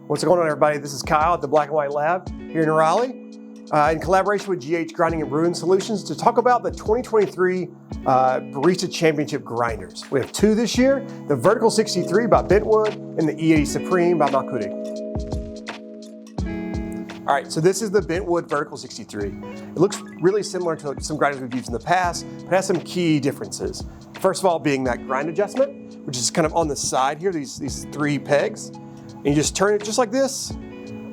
What's going on, everybody? This is Kyle at the Black and White Lab here in Raleigh, in collaboration with GH Grinding and Brewing Solutions to talk about the 2023 Barista Championship grinders. We have two this year, the Vertical 63 by Bentwood and the E80 Supreme by Malkudik. All right, so this is the Bentwood Vertical 63. It looks really similar to some grinders we've used in the past, but has some key differences. First of all, being that grind adjustment, which is kind of on the side here, these three pegs. And you just turn it just like this.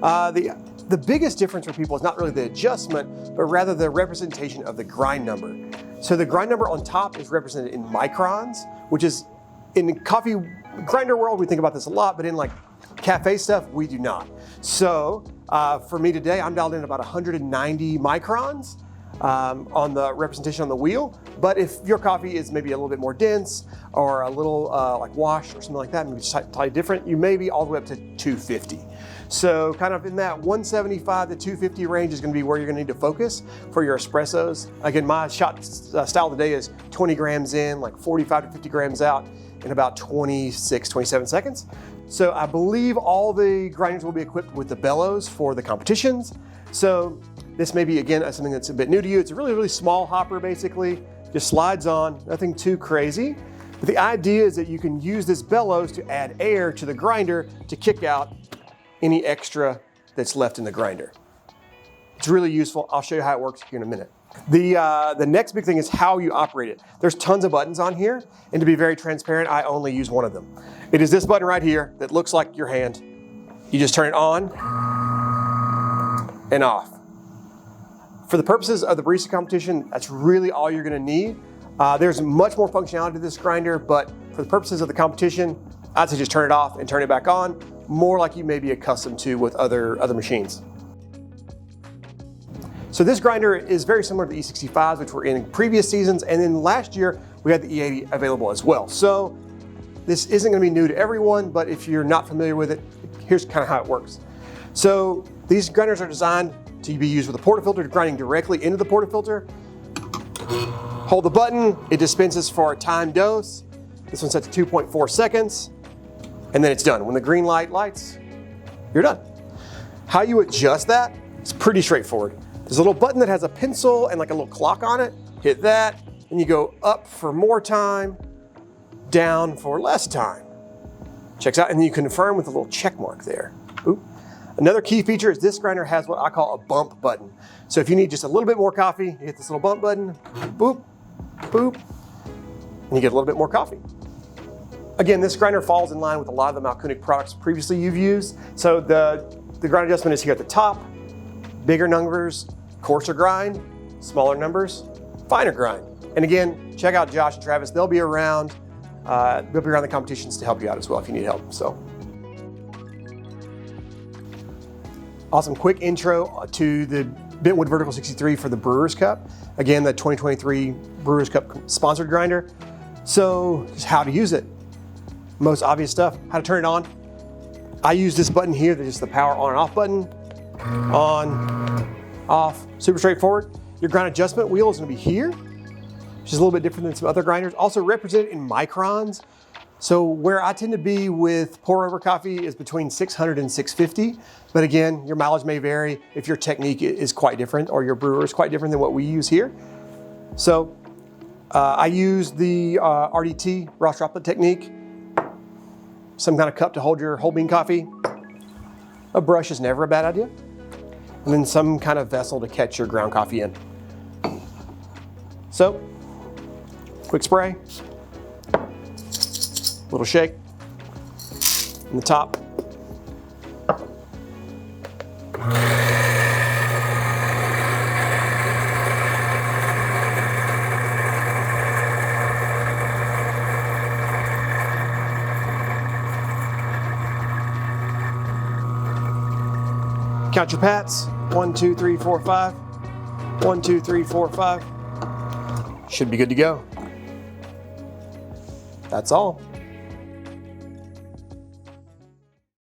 The biggest difference for people is not really the adjustment, but rather the representation of the grind number. So the grind number on top is represented in microns, which is in the coffee grinder world, we think about this a lot, but in like cafe stuff, we do not. So for me today, I'm dialed in about 190 microns on the representation on the wheel. But if your coffee is maybe a little bit more dense or a little like washed or something like that, maybe slightly different, you may be all the way up to 250. So kind of in that 175 to 250 range is going to be where you're going to need to focus for your espressos. Again, my shot style today is 20 grams in, like 45 to 50 grams out in about 26, 27 seconds. So I believe all the grinders will be equipped with the bellows for the competitions. So this may be, again, something that's a bit new to you. It's a really, really small hopper, basically. Just slides on, nothing too crazy. But the idea is that you can use this bellows to add air to the grinder to kick out any extra that's left in the grinder. It's really useful. I'll show you how it works here in a minute. The next big thing is how you operate it. There's tons of buttons on here, and to be very transparent, I only use one of them. It is this button right here that looks like your hand. You just turn it on and off. For the purposes of the barista competition, that's really all you're gonna need. There's much more functionality to this grinder, but for the purposes of the competition, I'd say just turn it off and turn it back on, more like you may be accustomed to with other machines. So this grinder is very similar to the E65s, which were in previous seasons, and then last year we had the E80 available as well. So this isn't gonna be new to everyone, but if you're not familiar with it, here's kind of how it works. So these grinders are designed to be used with a portafilter, grinding directly into the portafilter. Hold the button, it dispenses for a timed dose. This one's set to 2.4 seconds, and then it's done. When the green light lights, you're done. How you adjust that is pretty straightforward. There's a little button that has a pencil and like a little clock on it. Hit that, and you go up for more time, down for less time. Checks out, and then you confirm with a little check mark there. Oop. Another key feature is this grinder has what I call a bump button. So if you need just a little bit more coffee, you hit this little bump button, boop, boop, and you get a little bit more coffee. Again, this grinder falls in line with a lot of the Malkudik products previously you've used. So the grind adjustment is here at the top. Bigger numbers, coarser grind, smaller numbers, finer grind. And again, check out Josh and Travis. They'll be around the competitions to help you out as well if you need help. So. Awesome, quick intro to the Bentwood Vertical 63 for the Brewers Cup. Again, the 2023 Brewers Cup sponsored grinder. So just how to use it. Most obvious stuff, how to turn it on. I use this button here, that's just the power on and off button. On, off, super straightforward. Your grind adjustment wheel is gonna be here, which is a little bit different than some other grinders. Also represented in microns. So where I tend to be with pour over coffee is between 600 and 650. But again, your mileage may vary if your technique is quite different or your brewer is quite different than what we use here. So I use the RDT, Ross Droplet technique. Some kind of cup to hold your whole bean coffee. A brush is never a bad idea. And then some kind of vessel to catch your ground coffee in. So, quick spray. Little shake in the top. Count your pats. 1, 2, 3, 4, 5. 1, 2, 3, 4, 5. Should be good to go. That's all.